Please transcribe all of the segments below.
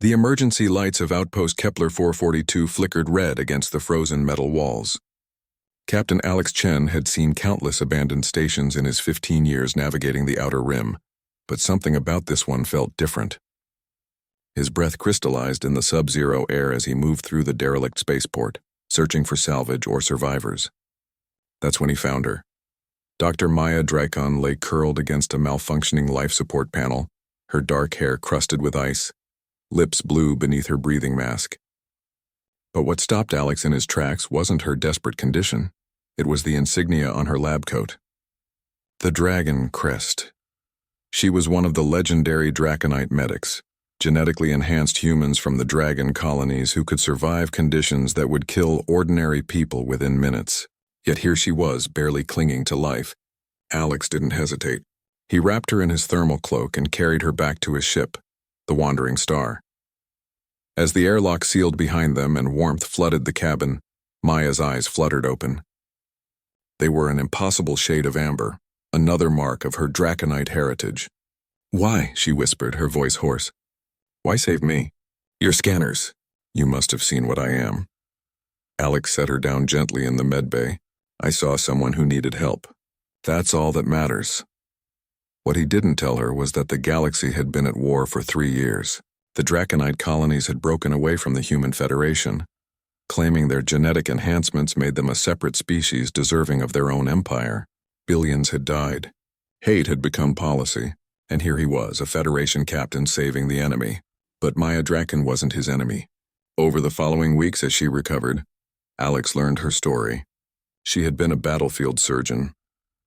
The emergency lights of Outpost Kepler 442 flickered red against the frozen metal walls. Captain Alex Chen had seen countless abandoned stations in his 15 years navigating the Outer Rim, but something about this one felt different. His breath crystallized in the sub-zero air as he moved through the derelict spaceport, searching for salvage or survivors. That's when he found her. Dr. Maya Dracon lay curled against a malfunctioning life support panel, her dark hair crusted with ice, lips blue beneath her breathing mask. But what stopped Alex in his tracks wasn't her desperate condition. It was the insignia on her lab coat. The Dragon Crest. She was one of the legendary Draconite medics, genetically enhanced humans from the Dragon colonies who could survive conditions that would kill ordinary people within minutes. Yet here she was, barely clinging to life. Alex didn't hesitate. He wrapped her in his thermal cloak and carried her back to his ship, the Wandering Star. As the airlock sealed behind them and warmth flooded the cabin, Maya's eyes fluttered open. They were an impossible shade of amber, another mark of her Draconite heritage. "Why?" she whispered, her voice hoarse. "Why save me?" "Your scanners. You must have seen what I am." Alex set her down gently in the medbay. "I saw someone who needed help. That's all that matters." What he didn't tell her was that the galaxy had been at war for 3 years. The Draconite colonies had broken away from the Human Federation, claiming their genetic enhancements made them a separate species deserving of their own empire. Billions had died. Hate had become policy, and here he was, a Federation captain saving the enemy. But Maya Dracon wasn't his enemy. Over the following weeks as she recovered, Alex learned her story. She had been a battlefield surgeon,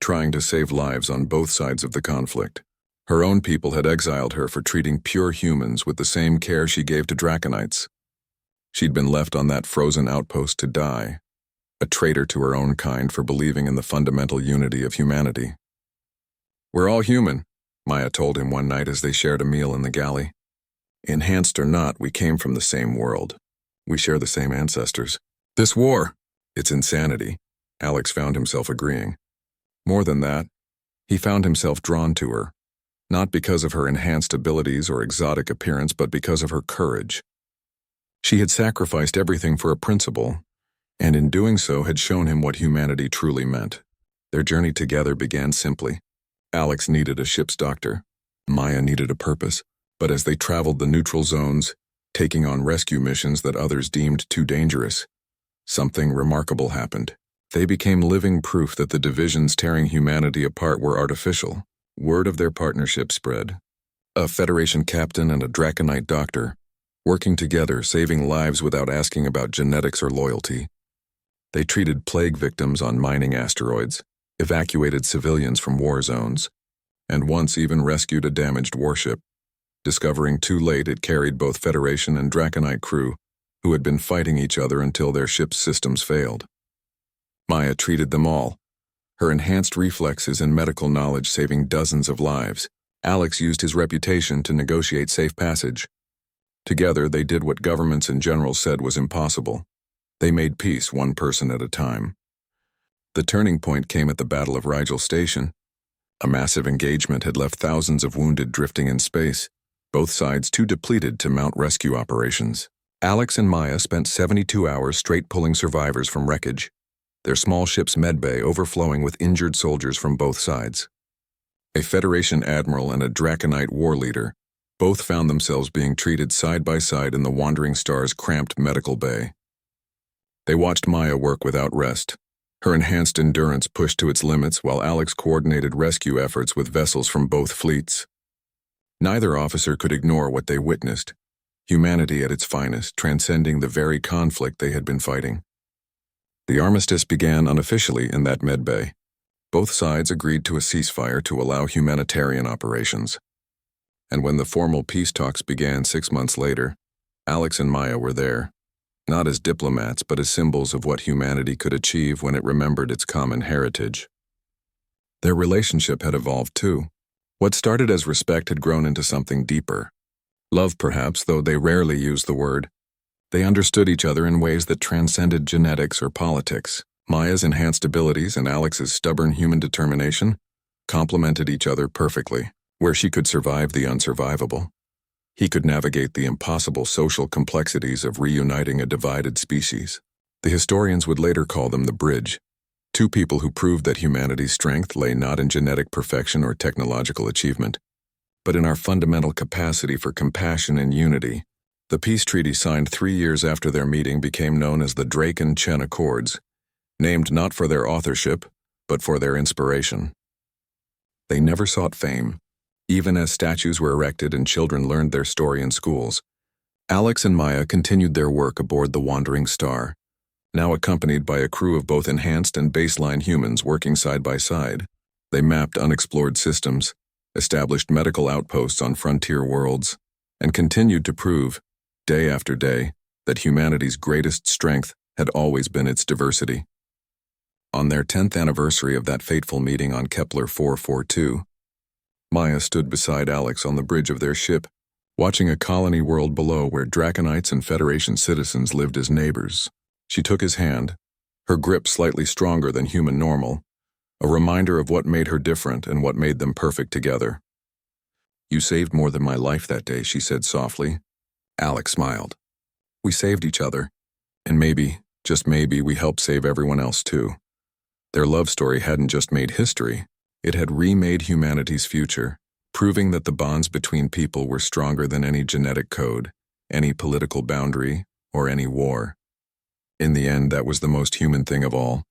trying to save lives on both sides of the conflict. Her own people had exiled her for treating pure humans with the same care she gave to Draconites. She'd been left on that frozen outpost to die, a traitor to her own kind for believing in the fundamental unity of humanity. "We're all human," Maya told him one night as they shared a meal in the galley. "Enhanced or not, we came from the same world. We share the same ancestors. This war, it's insanity," Alex found himself agreeing. More than that, he found himself drawn to her, not because of her enhanced abilities or exotic appearance, but because of her courage. She had sacrificed everything for a principle, and in doing so had shown him what humanity truly meant. Their journey together began simply. Alex needed a ship's doctor. Maya needed a purpose. But as they traveled the neutral zones, taking on rescue missions that others deemed too dangerous, something remarkable happened. They became living proof that the divisions tearing humanity apart were artificial. Word of their partnership spread. A Federation captain and a Draconite doctor, working together, saving lives without asking about genetics or loyalty. They treated plague victims on mining asteroids, evacuated civilians from war zones, and once even rescued a damaged warship, discovering too late it carried both Federation and Draconite crew who had been fighting each other until their ship's systems failed. Maya treated them all, her enhanced reflexes and medical knowledge saving dozens of lives. Alex used his reputation to negotiate safe passage. Together, they did what governments and generals said was impossible. They made peace one person at a time. The turning point came at the Battle of Rigel Station. A massive engagement had left thousands of wounded drifting in space, both sides too depleted to mount rescue operations. Alex and Maya spent 72 hours straight pulling survivors from wreckage, their small ship's medbay overflowing with injured soldiers from both sides. A Federation admiral and a Draconite war leader both found themselves being treated side by side in the Wandering Star's cramped medical bay. They watched Maya work without rest, her enhanced endurance pushed to its limits while Alex coordinated rescue efforts with vessels from both fleets. Neither officer could ignore what they witnessed, humanity at its finest, transcending the very conflict they had been fighting. The armistice began unofficially in that medbay. Both sides agreed to a ceasefire to allow humanitarian operations. And when the formal peace talks began 6 months later, Alex and Maya were there, not as diplomats but as symbols of what humanity could achieve when it remembered its common heritage. Their relationship had evolved too. What started as respect had grown into something deeper. Love perhaps, though they rarely used the word. They understood each other in ways that transcended genetics or politics. Maya's enhanced abilities and Alex's stubborn human determination complemented each other perfectly, where she could survive the unsurvivable. He could navigate the impossible social complexities of reuniting a divided species. The historians would later call them the Bridge, two people who proved that humanity's strength lay not in genetic perfection or technological achievement, but in our fundamental capacity for compassion and unity. The peace treaty signed 3 years after their meeting became known as the Drake and Chen Accords, named not for their authorship, but for their inspiration. They never sought fame, even as statues were erected and children learned their story in schools. Alex and Maya continued their work aboard the Wandering Star, now accompanied by a crew of both enhanced and baseline humans working side by side. They mapped unexplored systems, established medical outposts on frontier worlds, and continued to prove, day after day, that humanity's greatest strength had always been its diversity. On their 10th anniversary of that fateful meeting on Kepler 442, Maya stood beside Alex on the bridge of their ship, watching a colony world below where Draconites and Federation citizens lived as neighbors. She took his hand, her grip slightly stronger than human normal, a reminder of what made her different and what made them perfect together. "You saved more than my life that day," she said softly. Alex smiled. "We saved each other, and maybe, just maybe, we helped save everyone else too." Their love story hadn't just made history, it had remade humanity's future, proving that the bonds between people were stronger than any genetic code, any political boundary, or any war. In the end, that was the most human thing of all.